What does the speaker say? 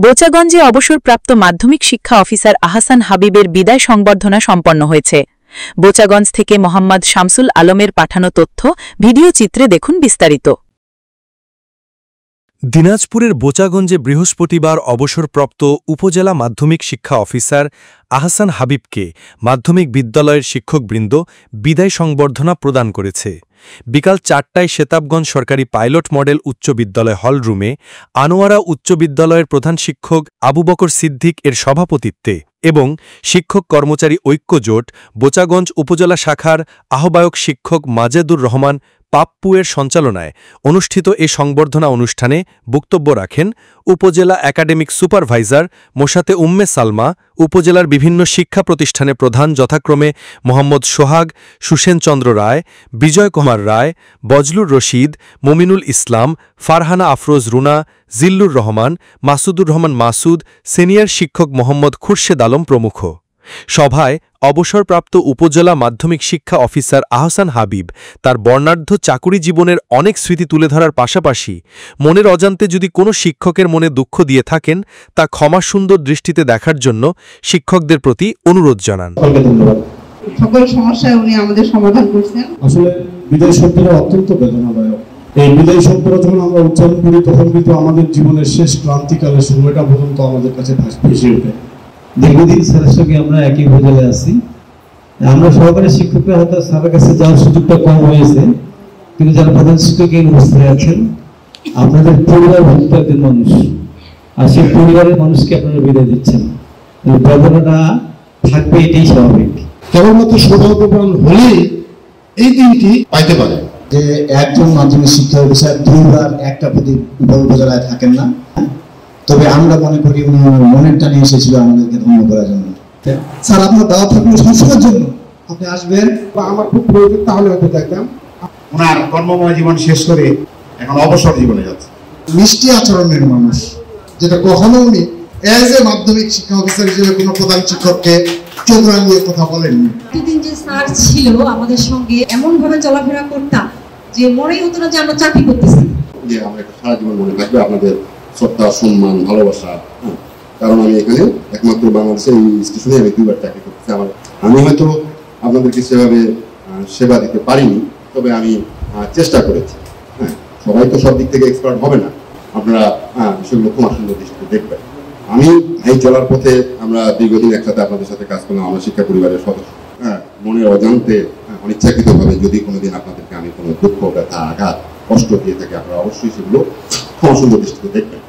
বোচাগঞ্জে অবসরপ্রাপ্ত মাধ্যমিক শিক্ষা অফিসার আহসান হাবিবের বিদায় সংবর্ধনা সম্পন্ন হয়েছে। বোচাগঞ্জ থেকে মোহাম্মদ শামসুল আলমের পাঠানো তথ্য, ভিডিও চিত্রে দেখুন বিস্তারিত। দিনাজপুরের বোচাগঞ্জে বৃহস্পতিবার অবসরপ্রাপ্ত উপজেলা মাধ্যমিক শিক্ষা অফিসার আহসান হাবিবকে মাধ্যমিক বিদ্যালয়ের শিক্ষকবৃন্দ বিদায় সংবর্ধনা প্রদান করেছে। বিকাল ৪টায় শেতাবগঞ্জ সরকারি পাইলট মডেল উচ্চ বিদ্যালয় হলরুমে আনোয়ারা উচ্চ বিদ্যালয়ের প্রধান শিক্ষক আবু বকর সিদ্দিক এর সভাপতিত্বে এবং শিক্ষক কর্মচারী ঐক্য জোট বোচাগঞ্জ উপজেলা শাখার আহ্বায়ক শিক্ষক মাজেদুর রহমান পাপ্পুয়ের সঞ্চালনায় অনুষ্ঠিত এ সংবর্ধনা অনুষ্ঠানে বক্তব্য রাখেন উপজেলা একাডেমিক সুপারভাইজার মোসাতে উম্মে সালমা, উপজেলার বিভিন্ন শিক্ষা প্রতিষ্ঠানে প্রধান যথাক্রমে মোহাম্মদ সোহাগ, সুসেন চন্দ্র রায়, বিজয় কুমার রায়, বজলুর রশিদ, মুমিনুল ইসলাম, ফারহানা আফরোজ রুনা, জিল্লুর রহমান, মাসুদুর রহমান মাসুদ, সিনিয়র শিক্ষক মোহাম্মদ খুরশেদ আলম প্রমুখ। সভায় অবসরপ্রাপ্ত উপজেলা মাধ্যমিক শিক্ষা অফিসার আহসান হাবিব তার বর্ণাঢ্য চাকুরি জীবনের অনেক স্মৃতি তুলে ধরার পাশাপাশি মনের অজান্তে যদি কোনো শিক্ষকের মনে দুঃখ দিয়ে থাকেন তা ক্ষমাসুন্দর দৃষ্টিতে দেখার জন্য শিক্ষকদের প্রতি অনুরোধ জানান। সকল সমস্যায় উনি আমাদের সমাধান করছেন। আসলে বিদায় শব্দটা অত্যন্ত বেদনাদায়ক। এই বিদায় শব্দটা যখন আমরা উচ্চারণ করি তখন কিন্তু আমাদের জীবনের শেষ ক্রান্তিকালের সময়টা পর্যন্ত আমাদের কাছে ভেসে ওঠে। দীর্ঘদিন স্যারের সঙ্গে আমরা একই উপজেলায় আছি। আমরা সহকারী শিক্ষকরা হয়তো স্যারের কাছে যাওয়ার সুযোগটা কম হয়েছে, কিন্তু যারা প্রধান শিক্ষক এই অবস্থায় আছেন, আপনাদের পরিবার ভুক্ত একজন মানুষ, আর সেই পরিবারের মানুষকে আপনারা বিদায় দিচ্ছেন, বেদনাটা থাকবে, এটাই স্বাভাবিক। কেবলমাত্র সৌভাগ্যবান হলেই এই দিনটি পাইতে পারে যে একজন মাধ্যমিক শিক্ষা অফিসার দুইবার একটা উপজেলায় থাকেন না। তবে আমরা মনে করি উনি মনের টানে এসেছিল আমাদেরকে ধন্য করার জন্য। স্যার, আপনার দাওয়াত থাকলে সবসময়ের জন্য আপনি আসবেন, বা আমার খুব প্রয়োজন তাহলে হয়তো দেখতাম। ওনার কর্মময় জীবন শেষ করে এখন অবসর জীবনে যাচ্ছে। মিষ্টি আচরণের মানুষ, যেটা কখনো উনি এজ এ মাধ্যমিক শিক্ষা অফিসার হিসেবে কোনো প্রধান শিক্ষককে চোখ রাঙিয়ে কথা বলেননি। প্রতিদিন যে স্যার ছিল আমাদের সঙ্গে এমন ভাবে চলাফেরা করতাম যে মনেই হতো না যে আমরা চাকরি করতেছি। যে আমরা সারা জীবন মনে থাকবে আপনাদের শ্রদ্ধা, সম্মান, ভালোবাসা। কারণ আমি এখানে একমাত্র বাংলাদেশে এই স্টেশনে আমি দুইবার চাকরি করতেছি। আমি হয়তো আপনাদেরকে সেভাবে সেবা দিতে পারিনি, তবে আমি চেষ্টা করেছি। হ্যাঁ, সবাই তো সব দিক থেকে এক্সপার্ট হবে না, আপনারা সেগুলো খুব সুন্দর দৃষ্টিতে দেখবেন। আমি এই চলার পথে আমরা দীর্ঘদিন একসাথে আপনাদের সাথে কাজ করলাম, আমরা শিক্ষা পরিবারের সদস্য। হ্যাঁ, মনের অজান্তে অনিচ্ছাকৃতভাবে যদি কোনোদিন আপনাদেরকে আমি কোনো দুঃখ, ব্যথা, আঘাত, কষ্ট দিয়ে থাকি, আপনারা অবশ্যই সেগুলো খুব সুন্দর দৃষ্টিতে দেখবেন।